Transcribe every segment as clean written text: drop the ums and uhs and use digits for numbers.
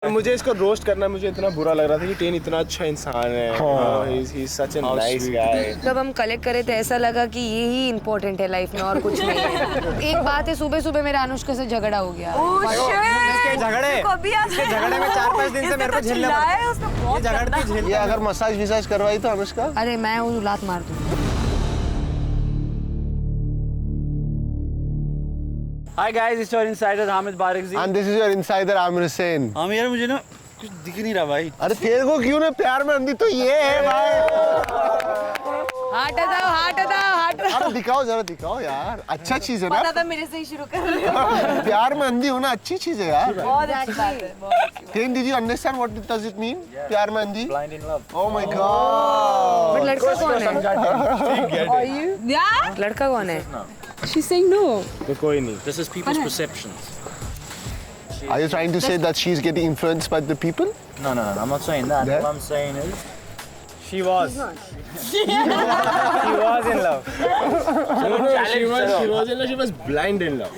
मुझे इसको रोस्ट करना मुझे इतना बुरा लग रहा था कि टेन इतना अच्छा इंसान है। He's such a nice guy। जब हम कलेक्ट करे तो ऐसा लगा कि ये ही इम्पोर्टेंट है लाइफ में और कुछ नहीं है। एक बात है, सुबह सुबह मेरा अनुष्का से झगड़ा हो गया। झगड़े में 4-5 दिन से मेरे को झेलना पड़ा है। ये झगड़ती झेल। ये अगर मसाज विसाज करवाई तो अनुष्का, अरे मैं वो लात मार दूँ। Hi guys, it's your insider Hamid Barakzi। and this is your insider Amir Hussain। हम यार मुझे ना कुछ दिख नहीं रहा भाई। अरे तेरे को क्यों ना प्यार में अंधी तो ये है भाई। हाथ हटाओ। अरे दिखाओ जरा, दिखाओ यार, अच्छा चीज है ना। पता था मेरे से ही शुरू कर रहे हो। प्यार में अंधी होना अच्छी चीज है यार। बहुत अच्छी बात है। Then did you understand what does it mean? प्यार में अंधी? Blind in love। Oh my god। But लड़का कौन है? लड़का कौन है? She's saying no. तो कोई नहीं। This is people's perceptions। Are you trying to say that she's getting influenced by the people? No, I'm not saying that। Yeah. What I'm saying is She was in love। She was blind in love।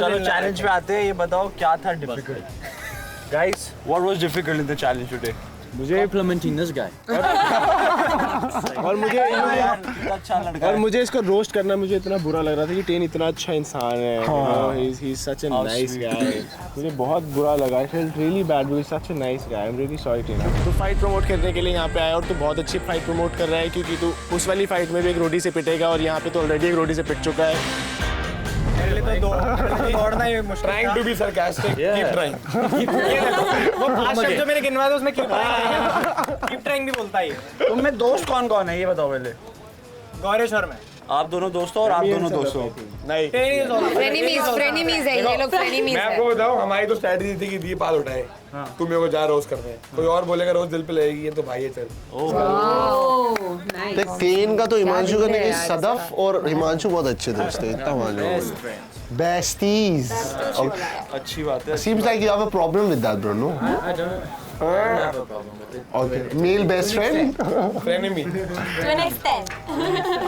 चलो challenge पे आते हैं। ये बताओ क्या था difficult? Guys, what was difficult in the challenge today? मुझे Implementing this guy। और मुझे इसको रोस्ट करना मुझे इतना बुरा लग रहा था कि टेन इतना अच्छा इंसान है। He's such a nice guy। मुझे बहुत बुरा लगा। I felt really bad because he's such a nice guy। I'm really sorry ten. तू फाइट प्रमोट करने के लिए यहाँ पे आया और तू बहुत अच्छी फाइट प्रमोट कर रहा है, क्योंकि तू उस वाली फाइट में भी एक रोटी से पिटेगा और यहाँ पे तो ऑलरेडी एक रोटी से पिट चुका है। दौड़ना ही मुश्किल। Trying to be sarcastic, keep trying। वो 5 शब्द जो मैंने गिनवाया था उसमें keep trying भी बोलता है। तुम में दोस्त कौन है ये बताओ पहले। गौरेश्वर में आप दोनों दोस्त हो और आप दोनों दोस्त हो। नहीं, फ्रेनिमीज है ये लोग, फ्रेनिमीज मैं है। आपको बताऊं, हमारी तो स्ट्रेटजी थी कि दिए पाल उठाए। तुम मेरे को जा रोज कर रहे हैं, कोई और बोलेगा रोज दिल पे लगेगी, ये तो भाई है चल। देख टेन का तो हिमांशु का नहीं, सदफ और हिमांशु बहुत अच्छे दोस्त हैं, इतना मालूम। Besties। अच्छी बात है। Seems like you have a problem with that, bro, no? I don't have a problem with it। Okay, male best friend? Frenemy.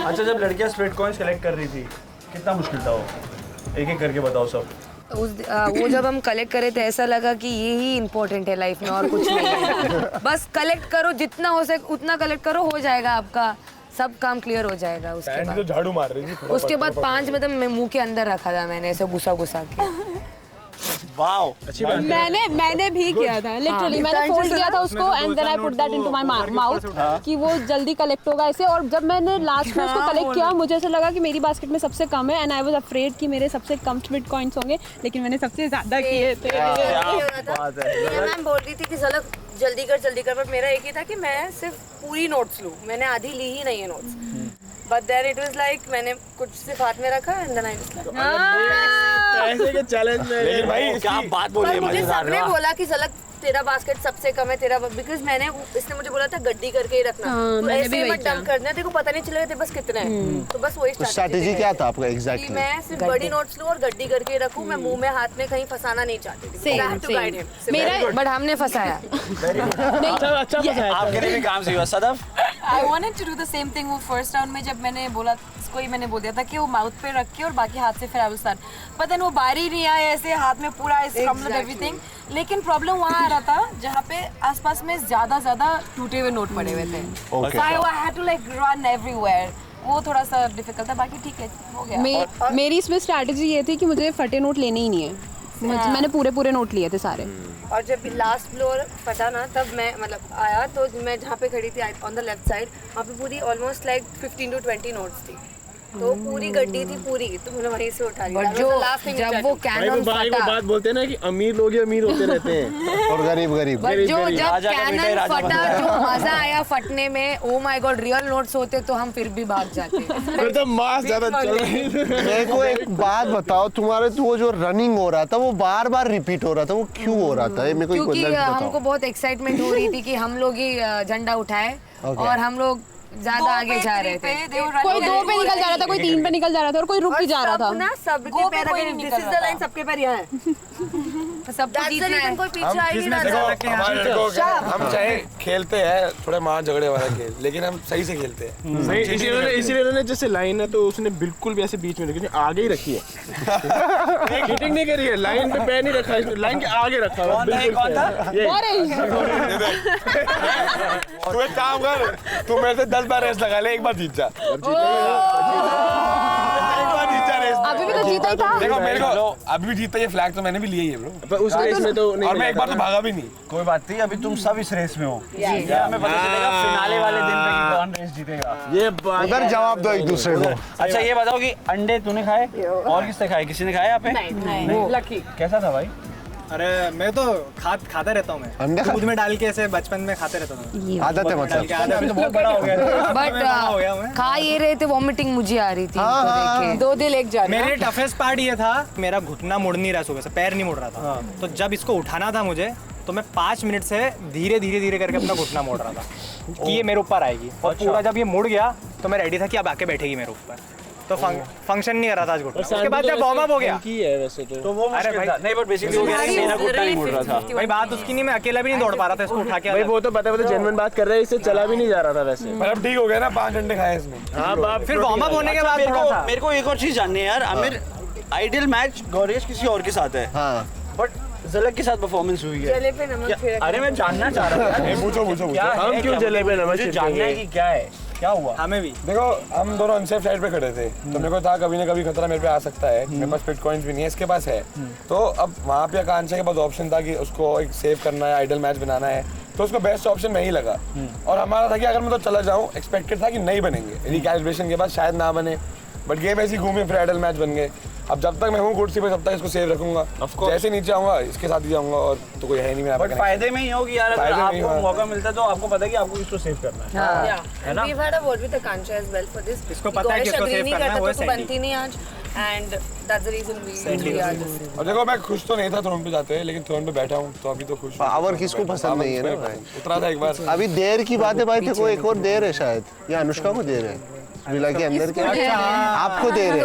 अच्छा, जब लड़कियां स्प्लिट कॉइंस कलेक्ट कर रही थी कितना मुश्किल था वो? एक करके बताओ सब। वो जब हम कलेक्ट करे तो ऐसा लगा कि ये ही इम्पोर्टेंट है लाइफ में और कुछ नहीं है। बस कलेक्ट करो, जितना हो सके उतना कलेक्ट करो, हो जाएगा आपका सब काम क्लियर हो जाएगा। उसके बाद तो झाड़ू मार रही थी। उसके बाद 5 मतलब मैं मुंह के अंदर रखा था मैंने, ऐसे घुसा के। वाओ, अच्छी बात है। मैंने भी किया था लिटरली। मैंने फोल्ड किया था उसको and then I put that into my mouth कि वो जल्दी कलेक्ट होगा ऐसे। और जब मैंने लास्ट में उसको कलेक्ट किया मुझे ऐसा लगा कि मेरी बास्केट में सबसे कम है एंड आई वाज अफ्रेड कि मेरे सबसे कम स्प्लिट कॉइंस होंगे, लेकिन मैंने सबसे ज्यादा किए थे। मैं बोल रही थी कि चलो जल्दी कर, बट मेरा एक ही था कि मैं सिर्फ पूरी नोट्स लूं। मैंने आधी ली ही नहीं है notes, but then it was like मैंने कुछ सिर्फ हाथ में रखा एंड देन आई जस्ट ऐसे के चैलेंज में। लेकिन भाई क्या बात बोली है, मुझे सबने बोला कि सलग तेरा बास्केट सबसे कम है तेरा, बिकॉज मैंने इसने मुझे बोला था गड्डी करके ही रखना। तो ऐसे मत डंप करना, तेरे को पता नहीं चलेगा तेरे पास कितना है। तो बस वही स्ट्रैटेजी क्या था आपका एग्जैक्टली? मैं सिर्फ बड़ी नोट्स लूं और गड्डी करके रखूं। मैं मुंह में हाथ में कहीं फंसाना नहीं चाहती थी। मेरा बट हमने फंसाया। अच्छा फंसाया। आपके लिए भी काम सही हुआ। Sadaf, I wanted to do the same thing वो फर्स्ट राउंड में जब मैंने बोला इसको ही मैंने बोल दिया था कि वो माउथ पे रख के और बाकी हाथ से फिर I will start, but then वो बारी नहीं आया ऐसे हाथ में पूरा एवरीथिंग। लेकिन प्रॉब्लम वहाँ आ रहा था जहाँ पे आसपास में ज्यादा टूटे हुए नोट पड़े हुए थे। So I had to like run everywhere। वो थोड़ा सा डिफिकल्ट था, बाकी ठीक है हो गया। मेरी इसमें स्ट्रैटेजी ये थी कि मुझे फटे नोट लेने ही नहीं है। मैंने पूरे नोट लिए थे सारे। और जब लास्ट फ्लोर फटा ना तब मैं मतलब आया तो मैं जहाँ पे खड़ी थी ऑन द लेफ्ट साइड, वहाँ पे पूरी ऑलमोस्ट लाइक 15 to 20 नोट्स थी। तो पूरी गड्डी थी पूरी, तो मैंने वहीं से उठा लिया। जो जब वो कैनन फटा, बात बोलते हैं ना कि अमीर लोग ही अमीर होते रहते हैं और गरीब जो जब कैनन फटा जो मजा आया फटने में, oh my God, real notes होते तो हम फिर भी भाग जाते। फिर तो मास ज्यादा चल रही थी। मेरे को एक बात बताओ, तुम्हारे तो वो जो रनिंग हो रहा था वो बार रिपीट हो रहा था, वो क्यों हो रहा था? ये मेरे को क्योंकि हमको बहुत एक्साइटमेंट हो रही थी कि हम लोग ही झंडा उठाए और हम लोग ज्यादा आगे जा रहे थे। कोई 2 पे निकल जा रहा था, कोई 3 पे निकल जा रहा था और कोई रुक भी जा रहा था। सबके पैर, दिस इज द लाइन, सबके पैर यहाँ है। सबको That's the जीतना है। reason कोई पीछे आ ही नहीं देखो रहा। हमारे देखो हम चाहे खेलते हैं थोड़े मार झगड़े वाला खेल, लेकिन हम सही से खेलते हैं। सही इसीलिए उन्होंने जैसे लाइन है तो उसने बिल्कुल भी ऐसे बीच में रखी, आगे ही रखी है। हिटिंग नहीं करी है, लाइन पे पैर नहीं रखा है, लाइन के आगे रखा है। कौन था? तू एक काम कर, तू मेरे से 10 बार रेस लगा ले, एक बार जीत जा। अभी भी तो जीता ही था। देखो मेरे को अभी भी जीता, ये फ्लैग तो मैंने भी लिया ही है ब्रो, पर उस रेस में तो नहीं और मैं एक बार तो भागा भी नहीं। कोई बात नहीं, अभी तुम सब इस रेस में हो। हमें पता चलेगा फिनाले वाले दिन पे कि कौन रेस जीतेगा। ये बात उधर जवाब दो एक दूसरे को। अच्छा ये बताओ कि अंडे तूने खाए और किसने खाए? किसी ने खाए यहाँ पे? नहीं, लकी। कैसा था भाई? अरे मैं तो खाता रहता हूँ, मैं अंडे दूध में डाल के ऐसे बचपन में खाते रहता था। आदत है मतलब। अभी तो बहुत बड़ा हो गया। हो गया मैं। बट खा ये रहे थे, वॉमिटिंग मुझे आ रही थी हाँ, इनको हाँ, देख के। दो दिल एक जान। मेरे टफेस्ट पार्ट ये था, मेरा घुटना मुड़ नहीं रहा, सुबह से पैर नहीं मुड़ रहा था। तो जब इसको उठाना था मुझे, तो मैं 5 मिनट से धीरे धीरे करके अपना घुटना मोड़ रहा था कि ये मेरे ऊपर आएगी, और पूरा जब ये मुड़ गया तो मैं रेडी था कि अब आके बैठेगी मेरे ऊपर। तो फंक्शन नहीं कर रहा था आज घुटना। उसके बाद जब वार्म अप हो गया की है वैसे तो वो अरे भाई, नहीं, बट बेसिकली वो मेरा घुटना नहीं मुड़ रहा था। भाई बात उसकी नहीं, मैं अकेला भी नहीं दौड़ पा रहा था इसको उठा के। भाई वो तो पता है, वो तो जेन्युइन बात कर रहे हैं, इससे चला भी नहीं जा रहा था वैसे। पर अब ठीक हो गया ना, 5 अंडे खाए इसने। हाँ बाप, फिर वार्म अप होने के बाद थोड़ा सा मेरे को एक और चीज जाननी है यार। आमिर, आइडियल मैच गौरेश किसी और के साथ है, हाँ बट ज़लक के साथ परफॉर्मेंस हुई है। जले पे नमक छिड़क। अरे मैं जानना चाह रहा था। पूछो क्या है, हम क्यों क्या- जले पे नमक मुझे जानना है कि क्या है, क्या हुआ? हमें भी। देखो हम दोनों अनसेफ साइड पे खड़े थे, तो मेरे को था कभी ना कभी खतरा मेरे पे आ सकता है। मेरे पास बिटकॉइंस भी नहीं है, इसके पास है। तो अब वहाँ पे आकांक्षा के पास ऑप्शन था कि उसको एक सेव करना है, आइडल मैच बनाना है, तो उसको बेस्ट ऑप्शन नहीं लगा। और हमारा था कि अगर मैं तो चला जाऊँ, एक्सपेक्टेड था कि नहीं बनेंगे, रिकैलिब्रेशन के बाद शायद ना बने, बट गेम ऐसी घूमी, फिर आइडल मैच बन गए। अब जब तक मैं हूँ कुर्सी पे तब तक इसको सेव रखूंगा, जैसे नीचे आऊंगा इसके साथ ही जाऊंगा, और तो कोई है नहीं मेरा। बट फायदे में ही हो कि यार अगर फायदे में ही आपको हो। मौका मिलता है तो आपको पता है कि आपको किसको सेव करना है। Yeah, we've had a word with Akansha as well for this. इसको पता है गौरेश किसको agree save नहीं करना है, करता वो है तो तू Sandy। बनती नहीं आज, and that's the reason we are this. और देखो मैं खुश तो नहीं था थ्रोन पे जाते हुए, लेकिन थ्रोन पे बैठा हूँ तो अभी तो खुश हूँ। पावर किसको पसंद नहीं है ना भाई। उतरा था एक बार। अभी देर की बात है भाई, तेरे को एक और देर है शायद, या अनुष्का को देर है विला के अंदर के, आपको देर है।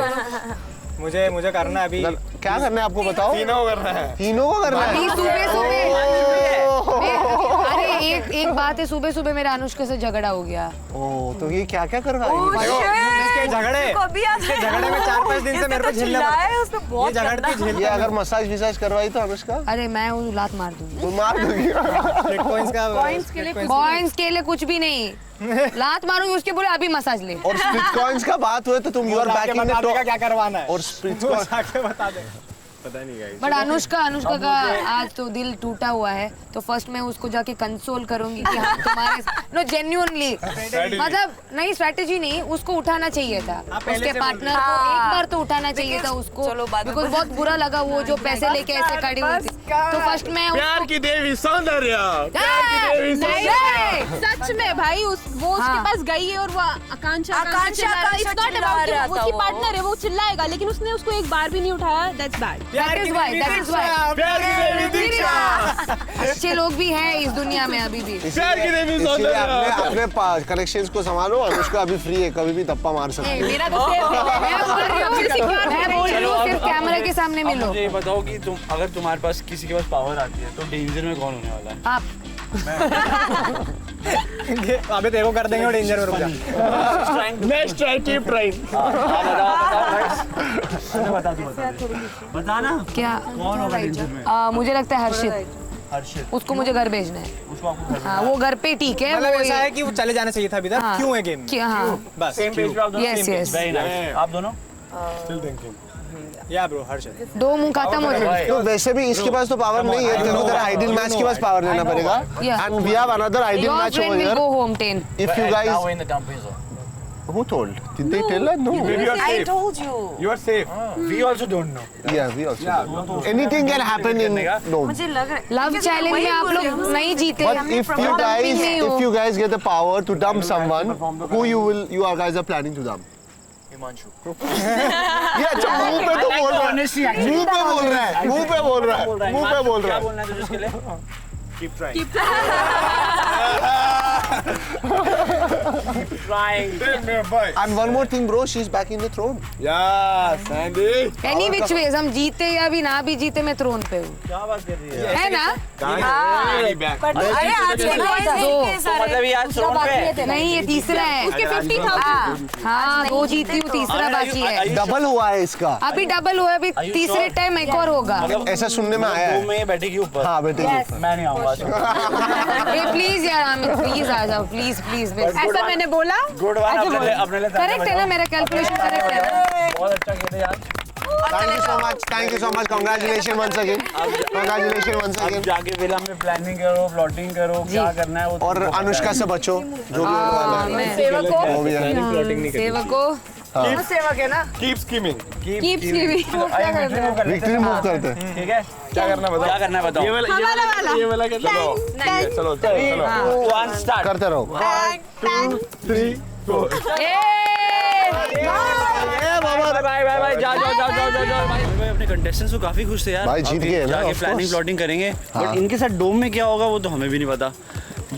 मुझे करना है अभी। क्या करना है आपको बताओ? तीनों को करना है। तीनों को करना अभी है। सुबह अरे एक बात है, सुबह मेरा अनुष्का से झगड़ा हो गया। ओ तो ये क्या क्या कर रहा है? इसके झगड़े, इसके झगड़े में 4-5 दिन से मेरे को झेलना पड़ता है। उसमें ये बहुत झगड़ती झेल। ये अगर मसाज विसाज करवाई तो अनुष्का अरे मैं वो लात मार दूंगी। तो मार दूंगी। बिटकॉइंस का कॉइंस के लिए कुछ भी नहीं, लात मारूंगी, उसके बोले अभी मसाज ले। और स्प्लिट कॉइंस का बात हुए तो तुम you are backing the top. क्या करवाना है और स्प्लिट वो जाके बता दे। पता नहीं गाइस। बट अनुष्का का आज तो दिल टूटा हुआ है, तो फर्स्ट मैं उसको जाके कंसोल करूंगी कि हाँ तुम्हारे नो जेन्युइनली, मतलब नहीं स्ट्रेटेजी नहीं, उसको उठाना चाहिए था उसके पार्टनर को, एक बार तो उठाना चाहिए था उसको, बिकॉज बहुत बुरा लगा वो जो पैसे लेके ऐसे खड़ी हुई थी। तो फर्स्ट मैं प्यार की देवी सौंदर्य, सच में भाई वो उसके पास गई है और वो आकांक्षा चिल्ला रहा है। उसकी पार्टनर है, वो चिल्लाएगा, लेकिन उसने उसको एक बार भी नहीं उठाया। That's bad. प्यार की देवी दीक्षा। अच्छे लोग भी हैं इस दुनिया में अभी भी। प्यार की देवी इसलिए सौंदर्य। अपने कनेक्शंस को संभालो। अनुष्का अभी फ्री है, कभी भी धप्पा मार सकती है। मेरा तो मैं बोल रही हूँ सिर्फ कैमरे के सामने अब मिलो। मुझे ये बताओ कि तुम अगर तुम्हारे पास किसी के पास पावर आती है तो डेंजर में कौन होने वाला है? आप अबे तेरे को कर देंगे डेंजर में, रुक जा। Next try keep trying. बता ना क्या कौन होगा डेंजर में? मुझे लगता है हर्षित, हर्षित। उसको मुझे घर भेजना है। उसको आपको घर हाँ वो घर पे ठीक है। मतलब वो ऐसा है कि वो चले जाना चाहिए था अभी तक। हाँ। क्यों है गेम में? क्या हाँ बस सेम पेज पे आप दोनों? Yes, yes. Very nice. आप दोनों? Still thinking. या ब्रो हर्षित। दो मुंह खत्म हो जाए। तो वैसे भी इसके पास तो पावर नहीं है, तेरे को तेरा आइडियल मैच के पास पावर लेना पड़ेगा। Yeah. And we have another ideal Your मैच friend over will here go home 10. If you guys. in the dump is Who told? Did they tell us? No. Maybe you are I safe. told you. You are safe. We also don't know. Yeah, we also. don't. Anything can happen in. No. मुझे लग रहा है love challenge में आप लोग नहीं जीते। But if you guys get the power to dump someone, who you guys are planning to dump? Himanshu. ये अच्छा मुंह पे तो बोल रहा है। मुंह पे बोल रहा है। मुंह पे बोल रहा है। मुंह पे बोल रहा क्या है। बोलना है तुझे इसके लिए? Keep trying. And one more thing, bro, she's back in the throne. Yeah, Sandy. Any which ways हम जीते या भी ना भी जीते मैं थ्रोन पे हूँ क्या बात कर रही है? है ना अरे आज के boys जीते सारे। मतलब ये आज throne पे है? नहीं ये तीसरा है उसके 50,000 हाँ 2 जीती हूँ तीसरा बाकी है डबल हुआ है इसका। अभी डबल हुआ है अभी तीसरे टाइम एक और होगा ऐसा सुनने में आया वो है। में बैठेगी ऊपर। हाँ बेटे। मैं नहीं आऊंगा। ए प्लीज यार आमिर प्लीज आ जाओ प्लीज प्लीज ऐसा मैंने बोला। गुड वन अपने लिए करेक्ट है ना मेरा कैलकुलेशन करेक्ट है ना बहुत अच्छा खेले यार। Thank you so much. Congratulations once again. Congratulations once अब again. जाके विला में प्लानिंग करो, प्लॉटिंग करो, क्या करना है वो और तुमको पता अनुष्का है। से बचो जो भी होने वाला है। मैं वो भी है। प्लॉटिंग नहीं करनी। सेवको सेवक है ना Keep scheming. Keep scheming. आइए विक्ट्री मूव कर लेते विक्ट्री हैं। मूव करते हैं। ठीक है क्या करना बताओ? क्या करना है बताओ। ये वाला क्या? चलो ठीक है, चलो चलो। One start. करते रहो। 1 2 3 बाय जाओ भाई अपने कंटेस्टेंट्स तो काफी खुश थे यार भाई जीत गए ना, जाके of प्लानिंग course. प्लॉटिंग करेंगे हाँ। बट इनके साथ डोम में क्या होगा वो तो हमें भी नहीं पता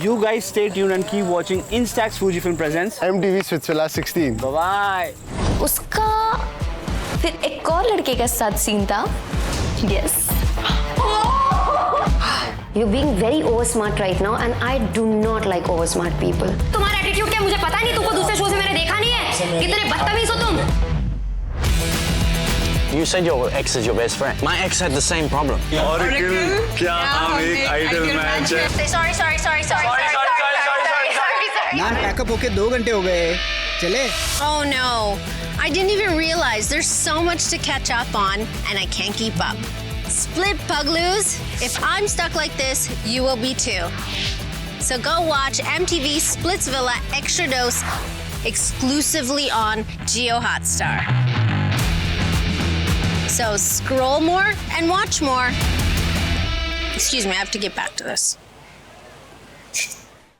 you guys stay tuned and keep watching Instax Fujifilm presents MTV Switzerland 16. Bye उसका फिर एक और लड़के के साथ सीन था yes You're being very over smart right now and I do not like over smart people. तुम्हारा एटीट्यूड क्या मुझे पता नहीं तुमको दूसरे शो से मैंने देखा नहीं है कितने बदतमीज हो तुम You said your ex is your best friend. My ex had the same problem. क्या हम एक आइडल मैच है? sorry यार पैकअप होके 2 घंटे हो गए चले Oh no I didn't even realize there's so much to catch up on and I can't keep up. Split Pugloos. If I'm stuck like this, you will be too. So go watch MTV Splitsvilla Extra Dose exclusively on Geo Hotstar. So scroll more and watch more. Excuse me, I have to get back to this.